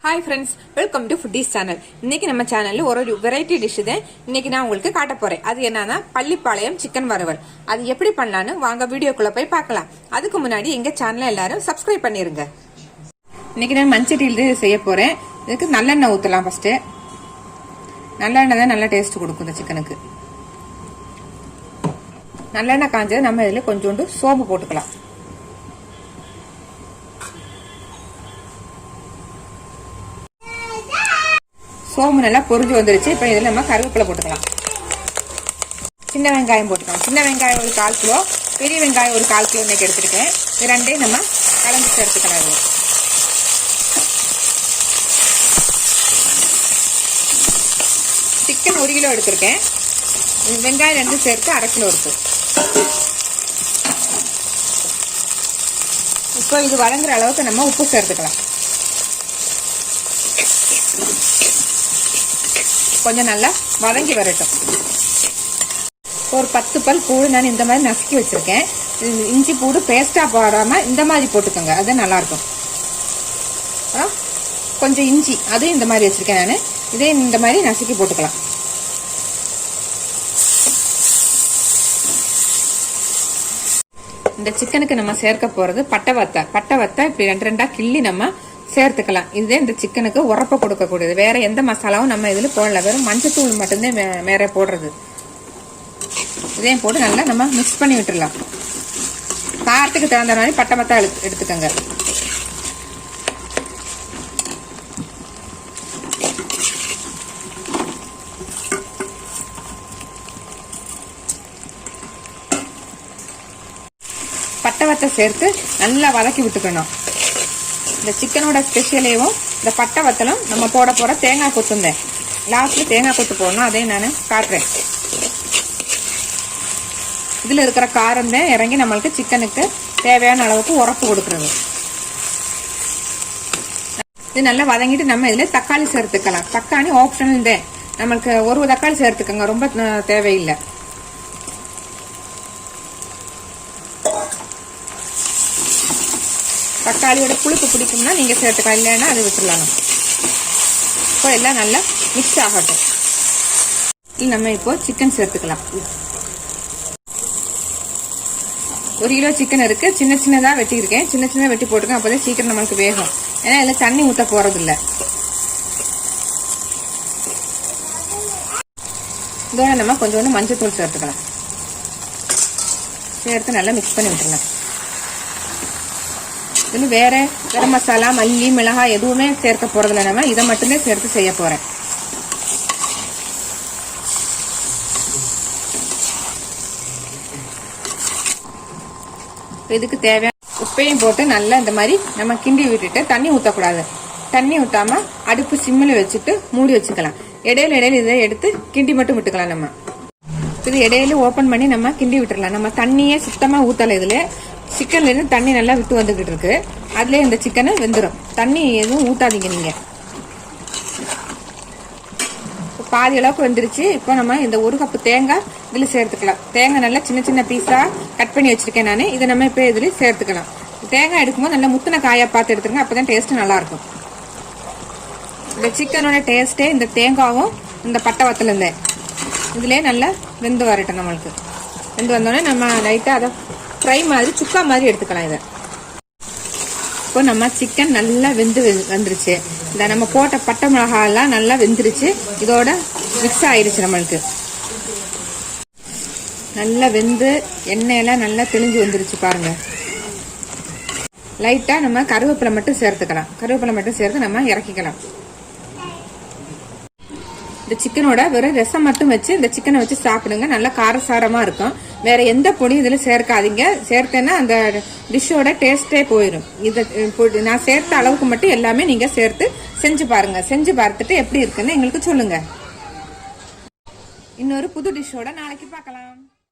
Hi friends, welcome to foodies channel. இன்னைக்கு நம்ம சேனல்ல ஒரு வெரைட்டி டிஷ் தான் இன்னைக்கு நான் உங்களுக்கு காட்ட போறேன். அது என்னன்னா பள்ளிப்பாளையம் சிக்கன் வறுவல். அது எப்படி பண்ணலான்னு வாங்க வீடியோக்குள்ள போய் பார்க்கலாம். அதுக்கு முன்னாடி எங்க சேனலை எல்லாரும் சப்ஸ்கிரைப் பண்ணிருங்க. இன்னைக்கு நான் மஞ்சட்டியில செய்ய போறேன். இதுக்கு நல்லெண்ணெய் ஊற்றலாம். ஃபர்ஸ்ட் நல்லெண்ணெய் தான் நல்லா டேஸ்ட் கொடுக்கும் இந்த சிக்கனுக்கு. நல்லெண்ணெய் காஞ்சது நம்ம இதில் கொஞ்சோண்டு சோம்பு போட்டுக்கலாம். சோம்பு நல்லா பொரிஞ்சு வந்துருச்சு. இப்போ இதில் நம்ம கருவேப்பிலை போட்டுக்கலாம். சின்ன வெங்காயம் போட்டுக்கலாம். சின்ன வெங்காயம் ஒரு 1/4 கிலோ, பெரிய வெங்காயம் ஒரு 1/4 கிலோ இன்னைக்கு எடுத்துருக்கேன். இது ரெண்டையும் நம்ம கலந்து சேர்த்துக்கலாம். இது சிக்கன் 1 கிலோ எடுத்திருக்கேன். வெங்காயம் 2 சேர்த்து 1/2 கிலோ இருக்கு. இப்போ இது வதங்குற அளவுக்கு நம்ம உப்பு சேர்த்துக்கலாம். கொஞ்சம் நல்லா வதங்கி வரட்டும். ஒரு 10 பல் பூடு நான் இந்த மாதிரி நசுக்கி வச்சிருக்கேன். இஞ்சி பூடு பேஸ்டா போடாம இந்த மாதிரி போட்டுக்கோங்க, அது நல்லா இருக்கும். கொஞ்சம் இஞ்சி அதுவும் இந்த மாதிரி வச்சிருக்கேன் நான். இதே இந்த மாதிரி நசுக்கி போட்டுக்கலாம். இந்த சிக்கனுக்கு நம்ம சேர்க்க போறது பட்டை வத்தை இப்படி 2 கிள்ளி நம்ம சேர்த்துக்கலாம். இதே இந்த சிக்கனுக்கு உரப்ப கொடுக்கக்கூடியது. வேற எந்த மசாலாவும் நம்ம இதுல போடல, வெறும் மஞ்சத்தூள் மட்டும்தான் வேற போடுறது. இதையும் போட்டு நல்லா நம்ம மிக்ஸ் பண்ணி விட்டுடலாம். காரத்துக்கு தகுந்த மாதிரி பட்டை வத்தா எடுத்துக்கோங்க. பட்டை வத்தை சேர்த்து நல்லா வதக்கி விட்டுக்கணும். இந்த சிக்கனோட ஸ்பெஷலையும் இந்த பட்டை வத்தலும் நம்ம போட போற தேங்காய் கொத்துந்தேன். லாஸ்ட்ல தேங்காய் கொத்து போடணும், அதையும் நான் காட்டுறேன். இதுல இருக்கிற காரம் தான் இறங்கி நம்மளுக்கு சிக்கனுக்கு தேவையான அளவுக்கு உரப்பு கொடுக்கறது. இது நல்லா வதங்கிட்டு நம்ம இதுல தக்காளி சேர்த்துக்கலாம். தக்காளி ஆப்ஷனல் தான், நம்மளுக்கு ஒரு தக்காளி சேர்த்துக்கோங்க, ரொம்ப தேவையில்லை. தக்காளியோட புளிப்பு பிடிக்கும்னா நீங்க சேர்த்துக்கலாம், இல்லைன்னா அதை விட்டுடலாம். இப்போ எல்லாம் நல்லா மிக்ஸ் ஆகட்டும். நம்ம இப்போ சிக்கன் சேர்த்துக்கலாம். 1 கிலோ சிக்கன் இருக்கு. சின்ன சின்னதா வெட்டி இருக்கேன். சின்ன வெட்டி போட்டுக்கேன், அப்போதான் சீக்கிரம் நம்மளுக்கு வேகும். ஏன்னா இதுல தண்ணி ஊற்ற போறது இல்லை. இதோட நம்ம கொஞ்சோண்டு மஞ்சத்தூள் சேர்த்துக்கலாம். சேர்த்து நல்லா மிக்ஸ் பண்ணி விட்டுருலாம். இது வேற கரம் மசாலா, மல்லி, மிளகாய் எதுவுமே சேர்க்க போறதில்ல. நம்ம இதை மட்டுமே சேர்த்து செய்ய போறேன். இதுக்கு தேவையான உப்பையும் போட்டு நல்லா இந்த மாதிரி நம்ம கிண்டி விட்டுட்டு தண்ணி ஊற்றக்கூடாது. தண்ணி ஊற்றாம அடுப்பு சிம்மில் வச்சுட்டு மூடி வச்சுக்கலாம். இடையில இதை எடுத்து கிண்டி மட்டும் விட்டுக்கலாம். நம்ம இது இடையில ஓபன் பண்ணி நம்ம கிண்டி விட்டுறலாம். நம்ம தண்ணியே சுத்தமா ஊத்தல. இதுல சிக்கன்ல இருந்து தண்ணி நல்லா விட்டு வந்துகிட்டு இருக்கு. அதுல இந்த சிக்கனை வெந்துடும். தண்ணி எதுவும் ஊத்தாதீங்க நீங்க. பாதி அளவுக்கு வெந்துருச்சு. இப்போ நம்ம இந்த 1 கப் தேங்காய் இதுல சேர்த்துக்கலாம். தேங்காய் நல்லா சின்ன பீஸா கட் பண்ணி வச்சிருக்கேன் நான். இதை நம்ம இப்போ இதுல சேர்த்துக்கலாம். தேங்காய் எடுக்கும்போது நல்லா முத்தின காயா பார்த்து எடுத்துருங்க, அப்பதான் டேஸ்ட் நல்லா இருக்கும். இந்த சிக்கனோட டேஸ்டே இந்த தேங்காவும் இந்த பட்டை வத்தல இருந்தேன் இதுலயே நல்லா வெந்து வரட்டும். நம்மளுக்கு வெந்து வந்தோடனே நம்ம லைட்டா அதை ஃப்ரை மாதிரி சுக்கா மாதிரி எடுத்துக்கலாம். இதை இப்போ நம்ம சிக்கன் நல்லா வெந்து வந்துருச்சு. இந்த நம்ம போட்ட பட்டை மிளகாய் எல்லாம் நல்லா வெந்துருச்சு. இதோட மிக்ஸ் ஆயிடுச்சு. நம்மளுக்கு நல்லா வெந்து எண்ணெயெல்லாம் நல்லா தெளிஞ்சு வந்துருச்சு பாருங்க. லைட்டா நம்ம கருவேப்பிலை மட்டும் சேர்த்துக்கலாம். கருவேப்பிலை மட்டும் சேர்த்து நம்ம இறக்கிக்கலாம். இந்த சிக்கனோட வெறும் ரசம் மட்டும் வச்சு இந்த சிக்கனை வச்சு சாப்பிடுங்க. நல்லா காரசாரமா இருக்கும். வேற எந்த பொடியும் இதுல சேர்க்காதீங்க. சேர்த்தேன்னா அந்த டிஷ்ஷோட டேஸ்டே போயிடும். இதை நான் சேர்த்த அளவுக்கு மட்டும் எல்லாமே நீங்க சேர்த்து செஞ்சு பாருங்க. செஞ்சு பார்த்துட்டு எப்படி இருக்குன்னு எங்களுக்கு சொல்லுங்க. இன்னொரு புது டிஷ்ஷோட நாளைக்கு பார்க்கலாம்.